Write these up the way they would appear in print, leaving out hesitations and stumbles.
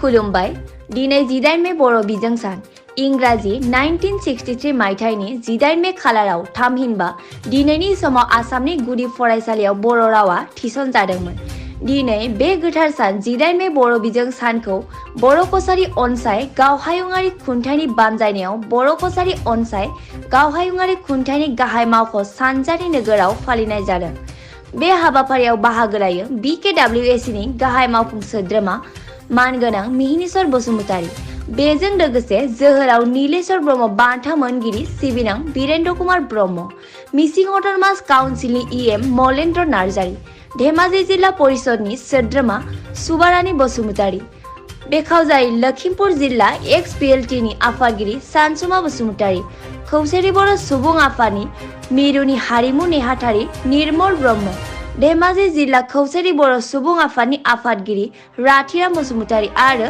खुलुमबाय दिनै 18 मे बर' बिजों सान इंराजि 1963 मायथाइनि 18 मे खालाराव थामहिनबा दिनैनि समाव आसामनि गुदि फरायसालियाव बर' रावा थिसनजादोंमोन। दिनै बे गोथार सान 18 मे बर' बिजों सानखौ बर' कसारी अनसाय गावहायुङारि खुंथायनि बानजायनायाव बर' कसारी अनसाय गावहायुङारि खुंथायनि गाहाय मावख' सानजारि नोगोराव फालिनाय जादों। बे हाबाफारियाव बाहागो लायो BKWACनि गाहाय मावफुं सोद्रोमा मानगोनां मिहिनीश्वर बसुमतारी। बेजों लोगोसे जोहोलाव नीलेश्वर ब्रह्म बान्था मोनगिरि सिबिनां बीरेन्द्र कुमार ब्रह्म, मिसिं अट'नमास काउन्सिलनि EM मलेन्द्र नार्जारी, धेमाजि जिल्ला परिषदनि सोद्रोमा सुबारानी बसुमतारी, बेखावजाय लखिमपुर जिल्ला XPLTनि आफादगिरि सानसुमा बसुमतारी, खौसेरि बर' सुबुं आफादनि मिरुनि हारिमु नेहाथारि निर्मल ब्रह्म, धेमाजि जिल्ला खौसेरि बर' सुबुं आफादनि आफादगिरि राथिराम बसुमतारी आरो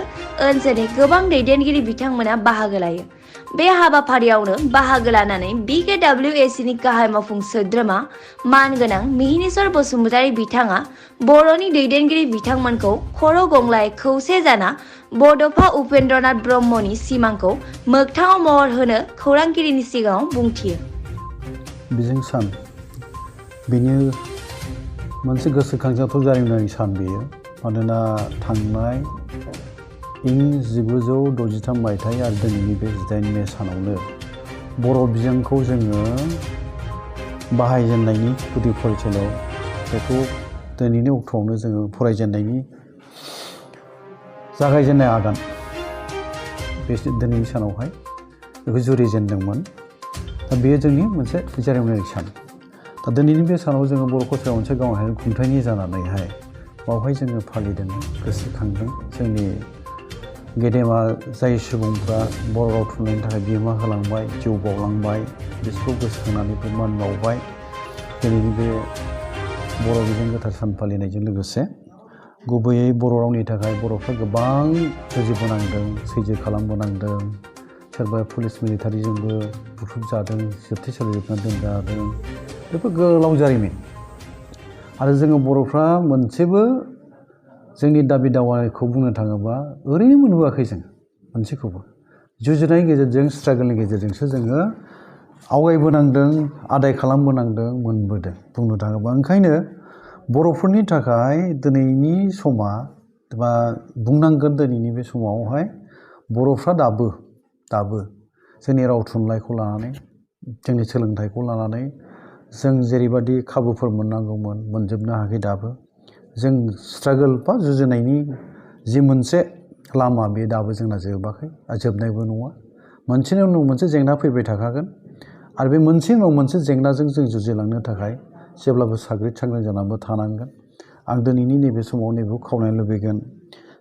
ओनसोलनि गोबां दैदेनगिरि बिथांमोना बाहागो लायो। बे हाबाफारियावनो बाहागो लानानै BKWACनि गाहाय मावफुं सोद्रोमा मानगोनां मिहिनीश्वर बसुमतारी बिथाङा बर'नि दैदेनगिरि बिथांमोनखौ खर' गंलाय खौसे जाना बड'फा उपेन्द्रनाथ ब्रह्मनि सिमांखौ मोगथाङाव महर होनो खौरांगिरिनि सिगाङाव बुंथियो। बिजों सान बेनो मोनसे गोसोखांजाथाव जारिमिनारि सान बेयो, मानोना थांनाय इं 1963 मायथाइ आरो दिनैनि बे 18 मे सानावनो बर' बिजोंखौ जोङो बाहायजेननायनि गुदि फरायसालियाव बेखौ दिनैनि अक्ट'आवनो जोङो फरायजेननायनि जागायजेननाय आगान बे दिनैनि सानावहाय बेखौ जुरिजेनदोंमोन। दा बेयो जोंनि मोनसे जारिमिनारि सान। दा दिनैनि बे सानाव जोङो बर' कसारी अनसाय गावहायुङारि खुंथायनि जानानैहाय बावहाय जोङो फालिदों, गोसोखांदों जोंनि गेदेमा जाय सुबुंफ्रा बर' राव थुनलाइनि थाखाय बिहोमा होलांबाय, जिउ बावलांबाय, बिसोरखौ गोसोखांनानैबो मान बावबाय। दिनैनि बे बर' बिजों गोथार सान फालिनायजों लोगोसे गुबैयै बर' रावनि थाखाय बर'फ्रा गोबां जुजिबोनांदों, सैज्य खालामबोनांदों, सोरबा पुलिस मिलिटारिजोंबो बुख्रुबजादों, जोबथेसालियाव दोनजादों। बेफोर गोलाव जारिमिन। आरो जोङो बर'फ्रा मोनसेबो जोंनि दाबि दावाखौ बुंनो थाङोबा ओरैनो मोनबोआखै जों मोनसेखौबो। जुजिनायनि गेजेरजों, स्ट्रागोलनि गेजेरजोंसो जोङो आवगायबोनांदों, आदाय खालामबोनांदों, मोनबोदों बुंनो थाङोबा। ओंखायनो बर'फोरनि थाखाय दिनैनि समा बा बुंनांगोन दिनैनि बे समावहाय बर'फ्रा दाबो जोंनि राव थुनलाइखौ लानानै, जोंनि सोलोंथाइखौ लानानै जों जेरैबादि खाबुफोर मोननांगौमोन मोनजोबनो हायाखै दाबो। जों स्ट्रागोल बा जुजिनायनि जि मोनसे लामा बे दाबो जोंना जोबाखै, जोबनायबो नङा। मोनसेनि उनाव मोनसे जेंना फैबाय थाखागोन आरो बे मोनसेनि उनाव मोनसे जेंनाजों जों जुजिलांनो थाखाय जेब्लाबो साग्रिद सांग्रां जानानैबो थानांगोन। आं दिनैनि नैबे समाव नैबेखौ खावलायनो लुबैगोन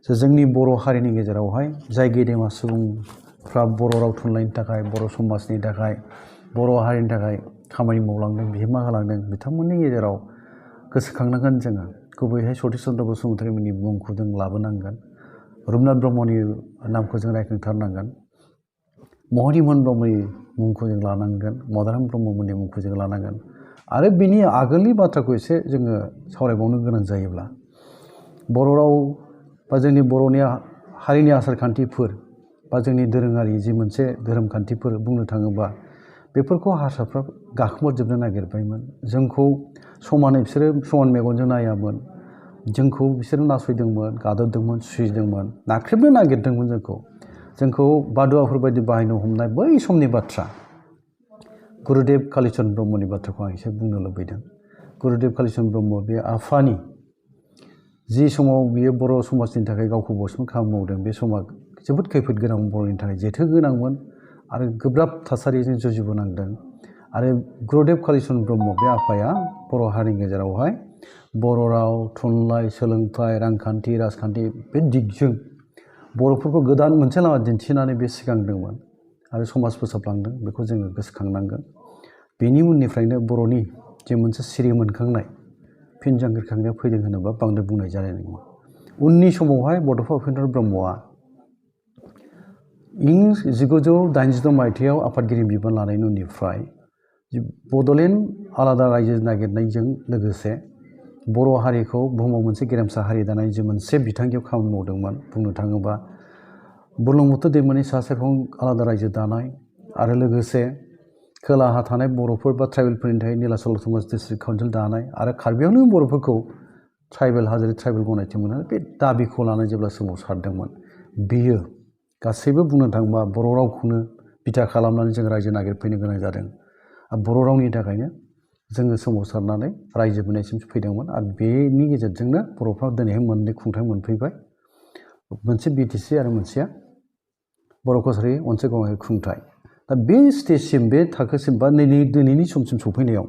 जे जोंनि बर' हारिनि गेजेरावहाय जाय गेदेमा सुबुंफ्रा बर' राव थुनलाइनि थाखाय, बर' समाजनि थाखाय, बर' हारिनि थाखाय खामानि मावलांदों, बिहोमा होलांदों, बिथांमोननि गेजेराव गोसोखांनांगोन जोङो। गुबैयै सतिश चन्द्र बसुमतारीमोननि मुंखौ जों लाबोनांगोन, रुपनाथ ब्रह्मनि नामखौ जों रायखांथारनांगोन, महनि मोहन ब्रह्मनि मुंखौ जों लानांगोन, मदाराम ब्रह्ममोननि मुंखौ जों लानांगोन। आरो बिनि आगोलनि बाथ्राखौ एसे जोङो सावरायबावनो गोनां जायोब्ला बर' राव बा जोंनि बर'नि हारिनि आसार खान्थिफोर बा जोंनि दोरोङारि जि मोनसे धोरोम खान्थिफोर बुंनो थाङोबा बेफोरखौ हारसाफ्रा गाखोमोरजोबनो नागिरबायमोन। जोंखौ समानै बिसोरो समान मेगनजों नायामोन। जोंखौ बिसोरो नासयदोंमोन, गादबदोंमोन, सुसिदोंमोन, नाख्रेबनो नागिरदोंमोन जोंखौ बादुवाफोर बायदि बाहायनो हमनाय बै समनि बाथ्रा। गुरुदेव कालिचरन ब्रह्मनि बाथ्राखौ आं एसे बुंनो लुबैदों। गुरुदेव कालिचरन ब्रह्म बे आफानि जि समाव बियो बर' समाजनि थाखाय गावखौ बाउसोमनो खामानि मावदों, बे समा जोबोद खैफोद गोनां बर'नि थाखाय, जेथो गोनांमोन आरो गोब्राब थासारिजों जुजिबोनांदों। आरो गुरुदेव कालिचरन ब्रह्म बे आफाया बर' हारिनि गेजेरावहाय बर' राव, थुनलाइ, सोलोंथाइ, रांखान्थि, राजखान्थि बे दिगजों बर'फोरखौ गोदान मोनसे लामा दिन्थिनानै बे सिगांदोंमोन आरो समाज फोसाबलांदों। बेखौ जोङो गोसोखांनांगोन। बेनि उननिफ्रायनो बर'नि जे मोनसे सिरि मोनखांनाय, फिन जांख्रिखांनाया फैदों होनोबा बांद्राय बुंनाय जानाय नङा। उननि समावहाय बड'फा उपेन्द्र ब्रह्मआ इं 1986 मायथाइयाव आफादगिरि बिबान लानायनि उननिफ्राय बड'लेण्ड आलादा रायजो नागिरनायजों लोगोसे बर' हारिखौ बुहुमाव मोनसे गेरेमसा हारि दानाय जे मोनसे बिथांखियाव खामानि मावदोंमोन। बुंनो थाङोबा बुरलुंबुथुर दैमानि सा सेरफां आलादा रायजो दानाय आरो लोगोसे खोलाहा थानाय बर'फोर बा ट्राइबेलफोरनि थाखाय नीलाचल अट'नमास डिस्ट्रिक्ट काउन्सिल दानाय आरो कार्बि आंलं बर'फोरखौ ट्राइबेल हाजोनि ट्राइबेल गनायथि मोननानै बे दाबिखौ लानानै जेब्ला सोमावसारदोंमोन बेयो गासैबो बुंनो थाङोबा बर' रावखौनो बिथा खालामनानै जों रायजो नागिरफैनो गोनां जादों। बर' रावनि थाखायनो जोङो सोमावसारनानै रायजो मोननायसिम फैदोंमोन आरो बेनि गेजेरजोंनो बर'फ्रा दिनैहाय मोननै खुंथाइ मोनफैबाय। मोनसे बिटिसि आरो मोनसेया बर' कसारि अनसाय गावारि खुंथाइ। दा बे स्टेजसिम बे थाखोसिम बा दिनैनि समसिम सफैनायाव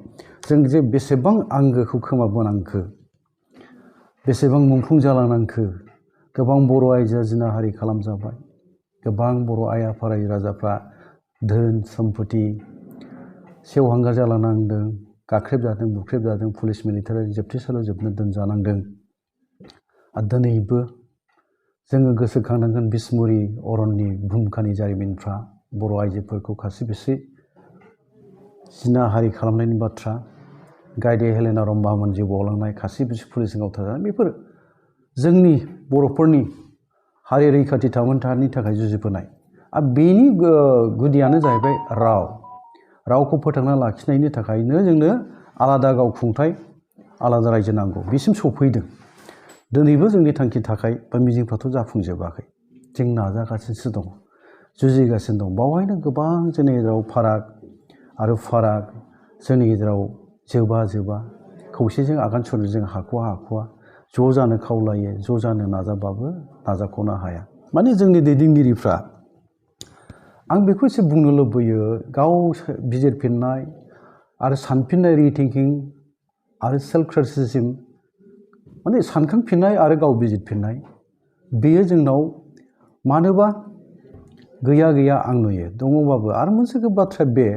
जों जे बेसेबां आंगोखौ खोमाबोनांखो, बेसेबां मुंख्लं जालांनांखो, गोबां बर' आइजोआ जिनाहारि खालामजाबाय, गोबां बर' आइ आफा रायजो राजाफ्रा धोन सम्पति सेवहांगार जालांनांदों, गाख्रेबजादों, बुख्रेबजादों, पुलिस मिलिटारि जोबथेसालियाव जोबनो दोनजानांदों। आरो दिनैबो जोङो गोसोखांनांगोन बिसमुरि अरननि भुमखानि जारिमिनफ्रा बर' आइजोफोरखौ खास्रि बिस्रि जिनाहारि खालामनायनि बाथ्रा, गायदे हेलेना रम्बामोन जिउ बावलांनाय, खास्रि बिस्रि पुलिसजों गावथारजानाय, बेफोर जोंनि बर'फोरनि हारि रैखाथि थामोनथानि थाखाय जुजिबोनाय। आरो बेनि गुदियानो जाहैबाय राव। रावखौ फोथांना लाखिनायनि थाखायनो जोंनो आलादा गाव खुंथाइ, आलादा रायजो नांगौ। बेसिम सफैदों। दिनैबो जोंनि थांखि थाखाय बा मिजिंफ्राथ' जाफुंजोबाखै। जों नाजागासिनोसो दं, जुजिगासिनो दं। बावहायनो गोबां जोंनि गेजेराव फाराग जोंनि गेजेराव जोबा खौसेजों आगान सुरनो जों हाख'वा ज' जानो खावलायो, ज' जानो नाजाबाबो नाजाख'नो हाया। माने जोंनि दैदेनगिरिफ्रा, आं बेखौ एसे बुंनो लुबैयो, गाव बिजिरफिननाय आरो सानफिननाय रिथिंकिं आरो सेल्फ क्रिटिसिज्म, माने सानखांफिननाय आरो गाव बिजिरफिननाय, बेयो जोंनाव मानोबा गैया आं नुयो। दङबाबो आरो मोनसे बाथ्राया बे,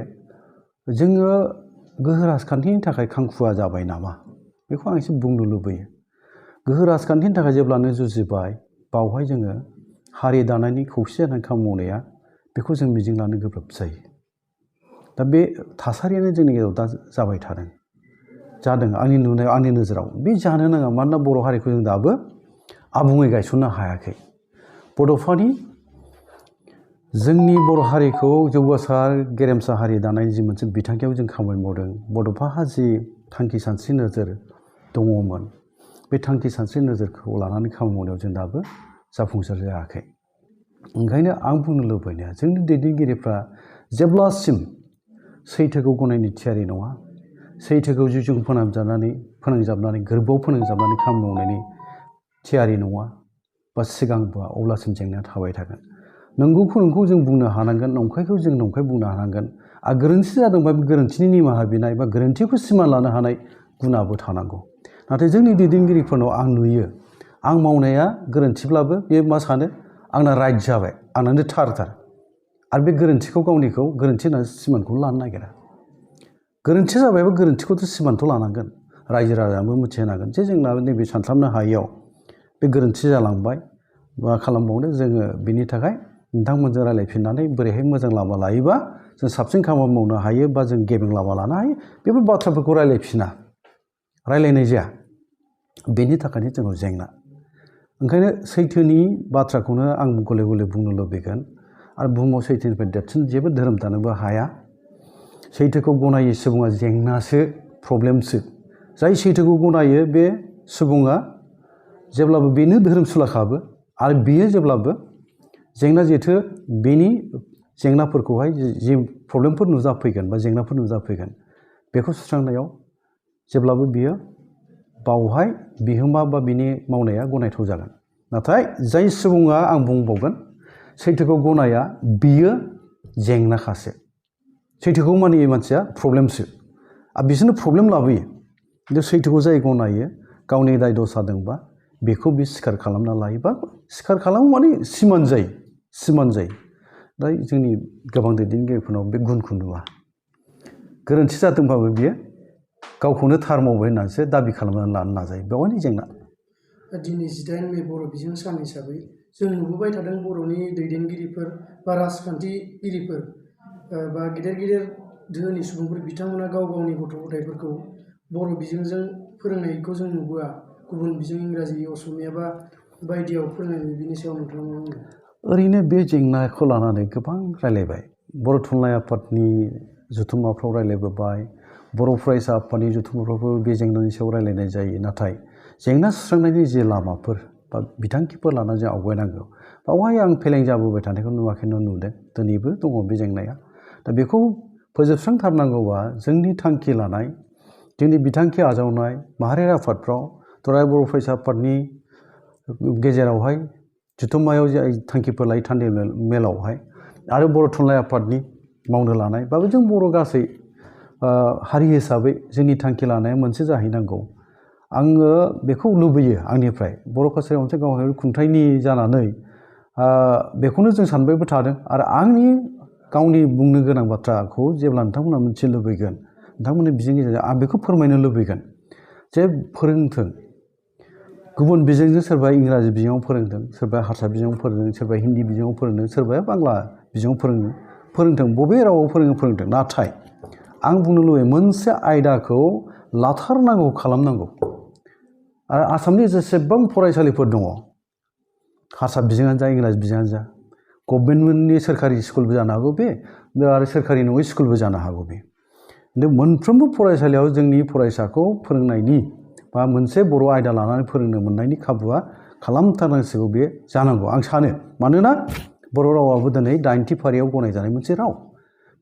जोङो गोहो राजखान्थिनि थाखाय खांखुवा जाबाय नामा, बेखौ आं एसे बुंनो लुबैयो। गोहो राजखान्थिनि थाखाय जेब्लानो जुजिबाय, बावहाय जोङो हारि दानायनि खौसे जानानै खामानि मावनाया, बेखौ जों मिजिं लानो गोब्राब जायो। दा बे थासारियानो जोंनि गेजेराव दा जाबाय जादों आंनि नुनायाव, आंनि नोजोराव। बे जानो नाङा। मानोना बर' हारिखौ जों दाबो आबुङै गायसननो हायाखै। बड'फानि जोंनि बर' हारिखौ जौगासार गेरेमसा हारि दानायनि जि मोनसे बिथांखियाव जों खामानि मावदों, बड'फाहा जि थांखि सानस्रि नोजोर दङमोन, बे थांखि सानस्रि नोजोरखौ लानानै खामानि मावनायाव जों दाबो जाफुंसार जायाखै। ओंखायनो आं बुंनो लुबैनाया, जोंनि दैदेनगिरिफ्रा जेब्लासिम सैथोखौ गनायनो थियारि नङा, सैथोखौ जिउजों फोनांजाबनानै गोरबोआव फोनांजाबनानै खामानि मावनायनि थियारि नङा बा सिगांबोआ, अब्लासिम जेंनाया थाबाय थागोन। नंगौखौ नंगौ जों बुंनो हानांगोन, नंखायखौ जों नंखाय बुंनो हानांगोन। आरो गोरोन्थि जादोंबा गोरोन्थिनि निमाहा बिनाय बा गोरोन्थिखौ सिमान लानो हानाय गुनाबो थानांगौ। नाथाय जोंनि दैदेनगिरिफोरनाव आं नुयो, आं मावनाया गोरोन्थिब्लाबो बे मा सानो, आंना राइट जाबाय, आंनानो थार। आरो बे गोरोन्थिखौ गावनिखौ गोरोन्थि होननानै सिमानखौ लानो नागिरा। गोरोन्थि जाबायबा गोरोन्थिखौथ' सिमानथ' लानांगोन। रायजो राजानोबो मिथिहोनांगोन जे जोंना नैबे सानस्लाबनो हायैयाव बे गोरोन्थि जालांबाय, मा खालामबावनो, जोङो बिनि थाखाय नोंथांमोनजों रायज्लायफिननानै बोरैहाय मोजां लामा लायोबा जों साबसिन खामानि मावनो हायो बा जों गेबें लामा लानो हायो, बेफोर बाथ्राफोरखौ रायज्लायनाय जाया। बेनि थाखायनो जोंनाव जेंना। ओंखायनो सैथोनि बाथ्राखौनो आं गले गले बुंनो लुबैगोन। आरो बुहुमाव सैथोनिफ्राय देरसिन जेबो धोरोम दानोबो हाया। सैथोखौ गनायै सुबुङा जेंनासो, प्रब्लेमसो। जाय सैथोखौ गनायो बे सुबुङा जेब्लाबो बेनो धोरोमसुलाखाबो। आरो बियो जेब्लाबो जेंना जेथो बेनि जेंनाफोरखौहाय जि प्रब्लेमफोर नुजाफैगोन बा जेंनाफोर नुजाफैगोन, बेखौ सुस्रांनायाव जेब्लाबो बियो बावहाय बिहोमा बा बिनि मावनाया गनायथाव जागोन। नाथाय जाय सुबुङा, आं बुंबावगोन, सैथोखौ गनाया, बियो जेंनाखासो। सैथोखौ मानियै मानसिया प्रब्लेमसो। आरो बिसोरनो प्रब्लेम लाबोयो। खिन्थु सैथोखौ जाय गनायो, गावनि दाय दसा दंबा बेखौ बे सिखार खालामना लायोबा, सिखार खालामो माने सिमान जायो। दा जोंनि गोबां दैदेनगिरिफोरनाव बे गुनखौ नुवा। गोरोन्थि जादोंबाबो बियो गावखौनो थार मावबाय होननानैसो दाबि खालामनानै लानो नाजायो। बेवहायनो जेंना। दिनै 18 मे बर' बिजों सान हिसाबै जों नुबोबाय थादों, बर'नि दैदेनगिरिफोर बा राजखान्थिगिरिफोर बा गेदेर धोनि सुबुंफोर, बिथांमोना गाव गावनि गथ' गथायफोरखौ बर' बिजोंजों फोरोंनायखौ जों नुबोआ। गुबुन बिजों इंराजि, असमिया बा बायदियाव फोरोंनाय, बिनि सायाव नोंथाङा मा बुङो? ओरैनो बे जेंनाखौ लानानै गोबां रायलायबाय बर' थुनलाइ आफादनि जथुम्माफ्राव रायलायबोबाय बर' फरायसा आफादनि जथुम्माफ्रावबो बे जेंनानि सायाव रायलायनाय जायो नाथाय जेंना सुस्रांनायनि जे लामाफोर बा बिथांखिफोर लानानै जों आवगायनांगौ बावहाय आं फेलें जाबोबाय थानायखौ नुवाखैनो नुदों दिनैबो दङ बे जेंनाया दा बेखौ फोजोबस्रांथारनांगौबा जोंनि थांखि लानाय जोंनि बिथांखि आजावनाय माहारियारि आफादफ्राव दुलाराय बर' फरायसा आफादनि गेजेरावहाय जथुम्मायाव जे थांखिफोर लायो थान्दै मेलावहाय आरो बर' थुनलाइ आफादनि मावनो लानाय बाबो जों बर' गासै हारि हिसाबै जोंनि थांखि लानाया मोनसे जाहैनांगौ आङो बेखौ लुबैयो आंनिफ्राय बर' कालसाराव मोनसे गावहाय खुंथायनि जानानै बेखौनो जों सानबायबो थादों आरो आंनि गावनि बुंनो गोनां बाथ्राखौ जेब्ला नोंथांमोना मिथिनो लुबैगोन नोंथांमोननि बिजोंनि गेजेरजों आं बेखौ फोरमायनो लुबैगोन जे फोरोंथों गुबुन बिजोंजों सोरबा इंराजि बिजोङाव फोरोंदों सोरबा हारसा बिजोङाव फोरोंदों सोरबा हिन्दी बिजोङाव फोरोंदों सोरबाया बांला बिजोङाव फोरोंदों बबे रावाव फोरोंदों नाथाय आं बुंनो लुबैयो मोनसे आयदाखौ लाथारनांगौ खालामनांगौ आरो आसामनि जेसेबां फरायसालिफोर दङ हारसा बिजोङानो जा इंराजि बिजोङानो जा गभर्नमेन्टनि सोरखारि स्कुलबो जानो हागौ बे आरो सोरखारि नङै स्कुलबो जानो हागौ बे मोनफ्रोमबो फरायसालियाव जोंनि फरायसाखौ फोरोंनायनि बा मोनसे बर' आयदा लानानै फोरोंनो मोननायनि खाबुआ खालामथारनांसिगौ बे जानांगौ आं सानो मानोना बर' रावाबो दिनै 80थि फारियाव गनायजानाय मोनसे राव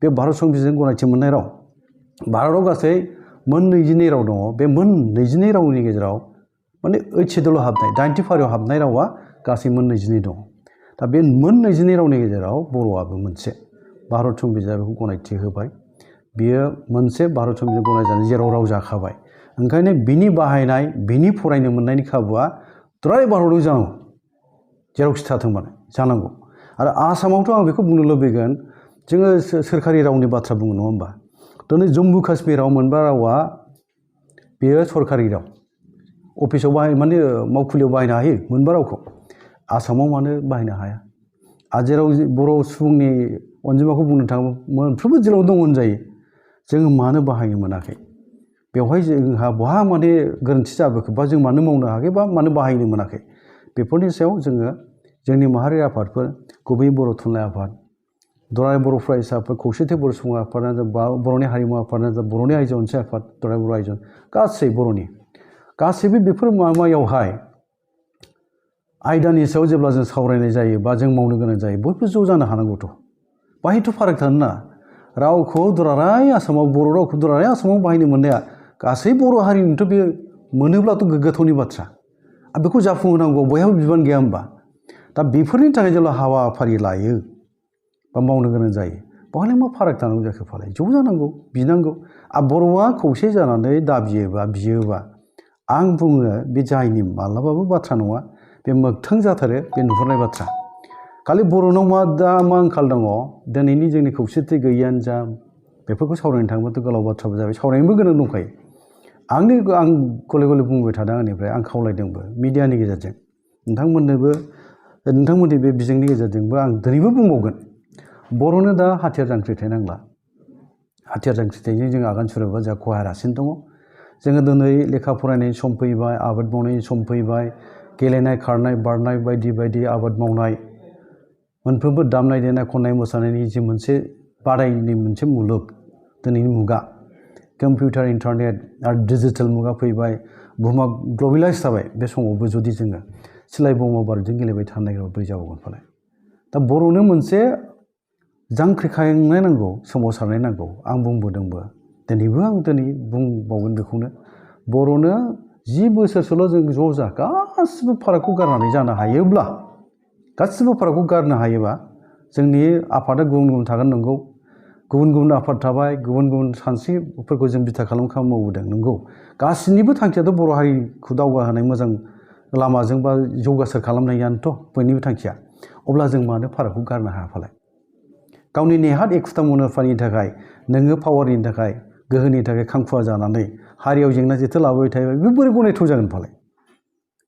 बे भारत संबिजिरजों गनायथि मोननाय राव भारताव गासै मोन 22 राव दङ बे मोन 22 रावनि गेजेराव माने 8 सिडुलाव हाबनाय 80थि फारियाव हाबनाय रावा गासै मोन 22 दङ दा बे मोन 22 रावनि गेजेराव बर'आबो मोनसे भारत संबिजिरा बेखौ गनायथि होबाय बियो मोनसे भारत संबिजिरजों गनायजानाय जेराव राव जाखाबाय ओंखायनो बिनि बाहायनाय बिनि फरायनो मोननायनि खाबुआ दुलाराय भारताव जानांगौ जेरावखि थाथों मानो जानांगौ आरो आसामावथ' आं बेखौ बुंनो लुबैगोन जोङो सोरखारि रावनि बाथ्रा बुङो नङा होमबा दिनै जम्मु काश्मीराव मोनबा रावा बेयो सरकारि राव अफिसाव माने मावखुलियाव बाहायनो हायो मोनबा रावखौ आसामाव मानो बाहायनो हाया आरो जेराव बर' सुबुंनि अनजिमाखौ बुंनो थाङोब्ला मोनफ्रोमबो जिल्लायाव दङ होनजायो जोङो मानो बाहायनो मोनाखै बेवहाय जोंहा बहा माने गोरोन्थि जाबोखो बा जों मानो मावनो हायाखै बा मानो बाहायनो मोनाखै बेफोरनि सायाव जोङो जोंनि माहारि आफादफोर गुबैयै बर' थुनलाइ आफाद दुलाराय बर' फरायसा आफाद खौसेथि बर' सुबुं आफादानो जा बर'नि हारिमु आफादानो जा बर'नि आइजो अनसाय आफाद दुलाराय बर' आइजो गासै बर'नि गासैबो बेफोर माबायावहाय आयदानि सायाव जेब्ला जों सावरायनाय जायो बा जों मावनो गोनां जायो बयबो ज' जानो हानांगौथ' बाहायथ' फाराग थानो ना रावखौ दुलाराय आसामाव बर' रावखौ दुलाराय आसामाव बाहायनो मोननाया गासै बर' हारिनिथ' बे मोनोब्लाथ' गोग्गाथावनि बाथ्रा आरो बेखौ जाफुंहोनांगौ बयहाबो बिबान गैया होमबा दा बेफोरनि थाखाय जेब्ला हाबाफारि लायो बा मावनो गोनां जायो बेवहाय मा फाराग थानांगौ जाखो फालाय ज' जानांगौ बिनांगौ आरो बर'आ खौसे जानानै बियोबा आं बुङो बे जायनि माब्लाबाबो बाथ्रा नङा बे मोगथां जाथारो बे नुहुरनाय बाथ्रा खालि बर'नाव मा आंखाल दङ दिनैनि जोंनि खौसेथि गैयियानो जा बेफोरखौ सावरायनो थाङोबाथ' गोलाव बाथ्राबो जाबाय सावरायनोबो गोनां दंखायो आं गले गले बुंबाय थादों आंनिफ्राय आं खावलायदोंबो मिडियानि गेजेरजों नोंथांमोननि बे बिजोंनि गेजेरजोंबो आं दिनैबो बुंबावगोन बर'नो दा हाथियार जांख्रिथाय नांला हाथियार जांख्रिथायजों जों आगान सुरोबा जोंहा खहा रासिन दङ जोङो दिनै लेखा फरायनायनि सम फैबाय आबाद मावनायनि सम फैबाय गेलेनाय खारनाय बारनाय बायदि बायदि आबाद मावनाय मोनफ्रोमबो दामनाय देनाय खन्नाय मोसानायनि जे मोनसे बादायनायनि मोनसे मुलुग दिनैनि मुगा कम्पिउटार इन्टारनेट आरो डिजिटेल मुगा फैबाय बुहुमा ग्लबेलाइज जाबाय बे समावबो जुदि जोङो सिलाय बमा बारुदजों गेलेबाय थानो नागिरबा बोरै जाबावगोन फालाय दा बर'नो मोनसे जांख्रिखांनाय नांगौ सोमावसारनाय नांगौ आं बुंबोदोंबो दिनैबो आं बुंबावगोन बेखौनो बर'नो 10 बोसोरसोल' जों ज' जा गासिबो फारागखौ गारनानै जानो हायोब्ला गासिबो फारागखौ गारनो हायोबा जोंनि आफादा गुबुन गुबुन थागोन नंगौ गुबुन गुबुन आफाद थाबाय गुबुन गुबुन सानस्रिफोरखौ जों बिथा खालामना मावबोदों नंगौ गासिनिबो थांखियाथ' बर' हारिखौ दावगाहोनाय मोजां लामाजों बा जौगासार खालामनायानोथ' बयनिबो थांखिया अब्ला जों मानो फारागखौ गारनो हाया फालाय गावनि नेहाद एखुथा मुलाम्फानि थाखाय नोङो पावारनि थाखाय गोहोनि थाखाय खांखुवा जानानै हारियाव जेंना जेथो लाबोबाय थायोबा बे बोरै गनायथाव जागोन फालाय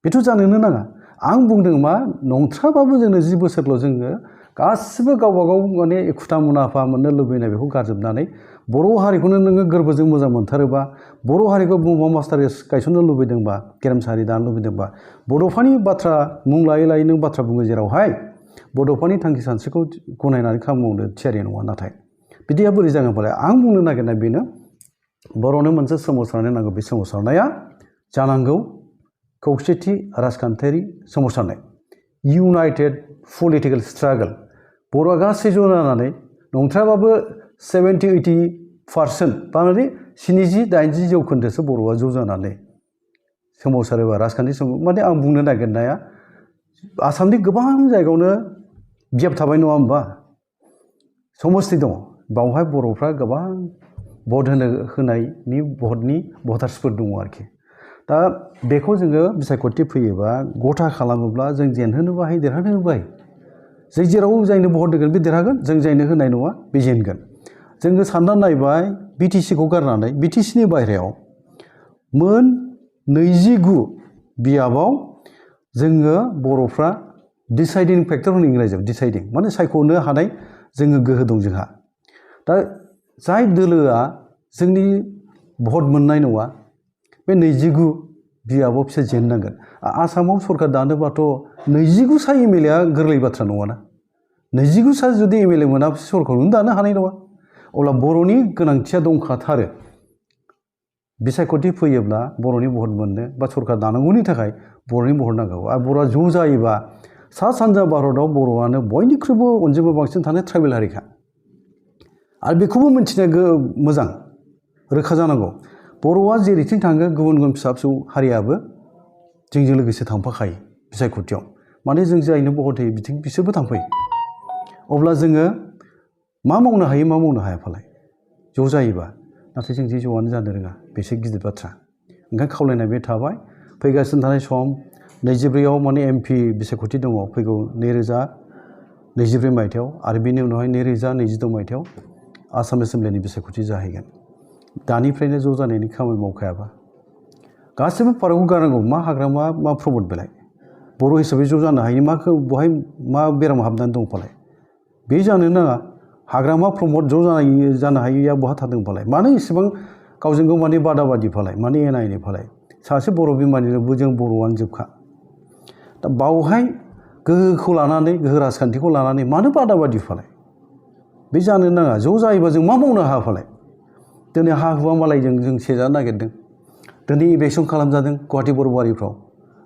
बेथ' जानोनो नाङा आं बुंदों मा नंथ्राबाबो जोंनो 10 बोसोरल' जोङो गासिबो गावबा गाव माने एखुथा मुलाम्फा मोननो लुबैनाय बेखौ गारजोबनानै बर' हारिखौनो नोङो गोरबोजों मोजां मोनथारोबा बर' हारिखौ बुहुमाव मास्टार गायसननो लुबैदोंबा गेरेमसा हारि दानो लुबैदोंबा बड'फानि बाथ्रा मुं लायै लायै नों बाथ्रा बुङो जेरावहाय बड'फानि थांखि सानस्रिखौ गनायनानै खामानि मावनो थियारि नङा नाथाय बिदिया बोरै जागोन फालाय आं बुंनो नागिरनाय बेनो बर'नो मोनसे सोमावसारनाय नांगौ बे सोमावसारनाया जानांगौ खौसेथि राजखान्थियारि सोमावसारनाय इउनाइटेड पलिटिकेल स्ट्रागल बर'आ गासै ज' जानानै नंथ्राबाबो 70-80% माने 70-80 जौखोन्दोसो बर'आ ज' जानानै सोमावसारोबा राजखान्थि माने आं बुंनो नागिरनाया आसामनि गोबां जायगायावनो गेप थाबाय नङा होमबा समस्ति दङ बावहाय बर'फ्रा गोबां भट होनायनि भटार्सफोर दङ आरोखि दा बेखौ जोङो बिसायख'थि फैयोबा गथा खालामोब्ला जों जेनहोनोबो हायो देरहानोबो हायो जों जेराव जायनो भट होगोन बे देरहागोन जों जायनो होनाय नङा बे जेनगोन जोङो साननानै नायबाय बिटिसिखौ गारनानै बिटिसिनि बाहेरायाव मोन 29 बियाबाव जोङो बर'फ्रा डिसाइडिं फेक्टर होनो इंराजियाव डिसाइडिं माने सायख'नो हानाय जोङो गोहो दं जोंहा दा जाय दोलोआ जोंनि भट मोननाय नङा बे 29 बियाबाव बिसोर जेननांगोन आसामाव सरकार दानोबाथ' 29 सा एमएलएआ गोरलै बाथ्रा नङाना 29 सा जुदि एमएलए मोनाब्ला सरकारखौनो दानो हानाय नङा अब्ला बर'नि गोनांथिया दंखाथारो बिसायख'थि फैयोब्ला बर'नि भट मोननो बा सरकार दानांगौनि थाखाय बर'नि भट नांगौ आरो बर'आ ज' जायोबा सा सानजा भारतआव बर'आनो बयनिख्रुइबो अनजिमा बांसिन थानाय ट्राइबेल हारिखा आरो बेखौबो मिन्थिनो मोजां रोखा जानांगौ बर'आ जेरैथिं थाङो गुबुन गुबुन फिसा फिसौ हारियाबो जोंजों लोगोसे थांफाखायो बिसायख'थियाव माने जों जायनो भट होयो बिथिं बिसोरबो थांफायो अब्ला जोङो मा मावनो हायो मा मावनो हाया फालाय ज' जायोबा नाथाय जों जे ज'आनो जानो रोङा बेसो गिदिर बाथ्रा ओंखायनो खावलायनाय बे थाबाय फैगासिनो थानाय सम 24आव माने एमपि बिसायख'थि दङ फैगौ 2024 मायथाइयाव आरो बेनि उनावहाय 2026 मायथाइयाव आसाम एसेम्ब्लिनि बिसायख'थि जाहैगोन दानिफ्रायनो ज' जानायनि खामानि मावखायाबा गासैबो फारागखौ गारनांगौ मा हाग्रामा मा प्रमद बेलाय बर' हिसाबै ज' जानो हायो माखौ बहाय मा बेराम हाबनानै दं फालाय बे जानो नाङा हाग्रामा प्रमद ज' जानो हायैया बहा थादों फालाय मानो इसेबां गावजों गाव माने बादाबादि फालाय माने एना एनि फालाय सासे बर' बिमानिनोबो जों बर'आनो जोबखा दा बावहाय गोहोखौ लानानै गोहो राजखान्थिखौ लानानै मानो बादाबादि फालाय बे जानो नाङा ज' जायोबा जों मा मावनो हाया फालाय दिनै हा हुआ मालायजों जों सेजानो नागिरदों दिनै इलेक्सन खालामजादों गुवाहाटि बरबारिफ्राव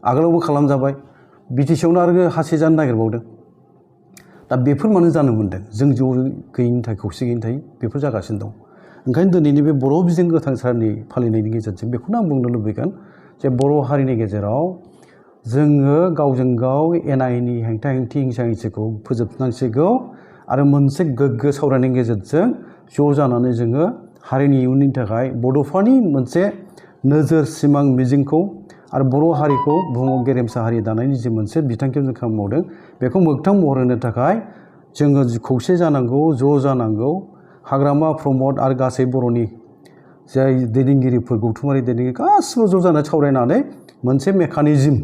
आगोलावबो खालामजाबाय बिटिसियावनो आरो हा सेजानो नागिरबावदों दा बेफोर मानो जानो मोन्दों जों ज' गैयिनि थाखाय खौसे गैयिनि थाखाय बेफोर जागासिनो दं ओंखायनो दिनैनि बे बर' बिजों गोथां साननि फालिनायनि गेजेरजों बेखौनो आं बुंनो लुबैगोन जे बर' हारिनि गेजेराव जोङो गावजों गाव एना एनि हेंथा हेंथि हिंसा हिंसिखौ फोजोबनांसिगौ आरो मोनसे गोग्गो सावरायनायनि गेजेरजों ज' जानानै जोङो हारिनि इयुननि थाखाय बड'फानि मोनसे नोजोर सिमां मिजिंखौ आरो बर' हारिखौ बुहुमाव गेरेमसा हारि दानायनि जि मोनसे बिथांखियाव जों खामानि मावदों बेखौ मोगथां महर होनो थाखाय जोङो खौसे जानांगौ ज' जानांगौ हाग्रामा प्रमद आरो गासै बर'नि जाय दैदेनगिरिफोर गौथुमारि दैदेनगिरि गासिबो ज' जानानै सावरायनानै मोनसे मेकानिजम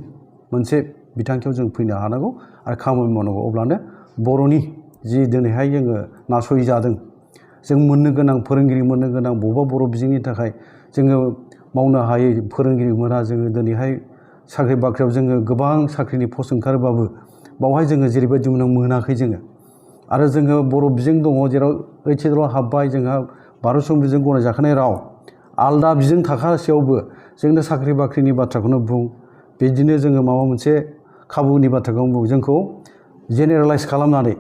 मोनसे बिथांखियाव जों फैनो हानांगौ आरो खामानि मावनांगौ अब्लानो बर'नि जि दिनैहाय जोङो नासयजादों जों मोननो गोनां फोरोंगिरि मोननो गोनां बबेबा बर' बिजोंनि थाखाय जोङो मावनो हायै फोरोंगिरि मोना जोङो दिनैहाय साख्रि बाख्रियाव जोङो गोबां साख्रिनि पस्ट ओंखारोबाबो बावहाय जोङो जेरैबायदि मोनाखै जोङो आरो जोङो बर' बिजों दङ जेराव ओइचएसएलआव हाबबाय जोंहा भारत संबिजिरजों गनायजाखानाय राव आलदा बिजों थाखासेयावबो जोंनो साख्रि बाख्रिनि बाथ्राखौनो बुं बिदिनो जोङो माबा मोनसे खाबुनि बाथ्राखौनो बुं जोंखौ जेनेरेलाइज खालामनानै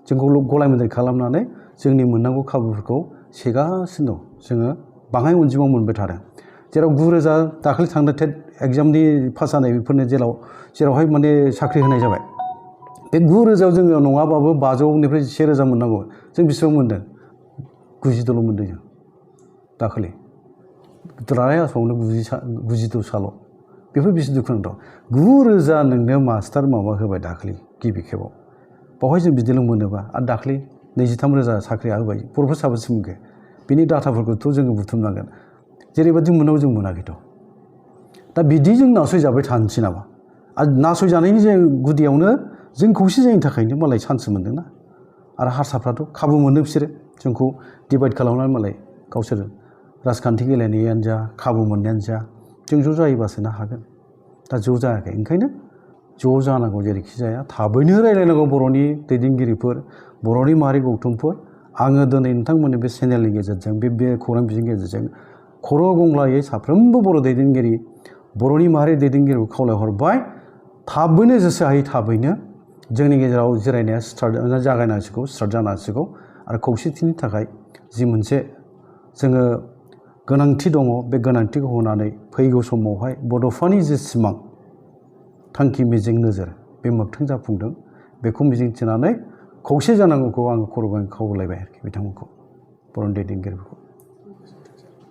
जोंखौ गलाय मोनदेर खालामनानै जोंनि मोननांगौ खाबुफोरखौ सेगासिनो दं जोङो बाङाय अनजिमा मोनबाय थादों जेराव 9,000 दाखालि थांनाय टेट एग्जामनि पास जानाय बेफोरनो जेरावहाय माने साख्रि होनाय जाबाय बे 9,000 जोङो नङाबाबो 500निफ्राय 1,000 मोननांगौ जों बेसेबां मोनदों 90 मोनदों जों दाखालि द्राय आसामावनो 92 साल' बेफोर बेसे दुखुनांथाव 9,000 नोंनो मास्टार माबा होबाय दाखालि गिबि खेबाव बावहाय जों बिदिल' मोनोबा आरो दाखालि 23,000 साख्रिया होबाय बर'फोर साबेसे मोनखो बिनि डाटाफोरखौथ' जोङो बुथुमनांगोन जेरैबायदि मोननांगौ जों मोनाखैथ' दा बिदि जों नासयजाबाय थानोसै नामा आरो नासयजानायनि जे गुदियावनो जों खौसे जायैनि थाखायनो मालाय चान्स मोनदोंना आरो हारसाफ्राथ' खाबु मोनदों बिसोरो जोंखौ डिभाइड खालामनानै मालाय गावसोर राजखान्थि गेलेनायानो जा खाबु मोननायानो जा जों ज' जायोबासो ना हागोन दा ज' जायाखै ओंखायनो ज' जानांगौ जेरैखि जाया थाबैनो रायज्लायनांगौ बर'नि दैदेनगिरिफोर बर'नि माहारि गौथुमफोर आङो दिनै नोंथांमोननि बे चेनेलनि गेजेरजों बे खौरां बिजोंनि गेजेरजों खर' गंग्लायै साफ्रोमबो बर' दैदेनगिरि बर'नि माहारि दैदेनगिरिखौ खावलायहरबाय थाबैनो जेसे हायो थाबैनो जोंनि गेजेराव जिरायनाया जागायनो हासिगौ स्टार्ट जानो हासिगौ आरो खौसेथिनि थाखाय जि मोनसे जोङो गोनांथि दङ बे गोनांथिखौ होनानै फैगौ समावहाय बड'फानि जे सिमां थांखि मिजिं नोजोर बे मोगथां जाफुंदों बेखौ मिजिंथिनानै खौसे जानांगौखौ आङो खर' गंग्लायै खावलायबाय आरोखि बिथांमोनखौ बर'नि दैदेनगिरिफोरखौ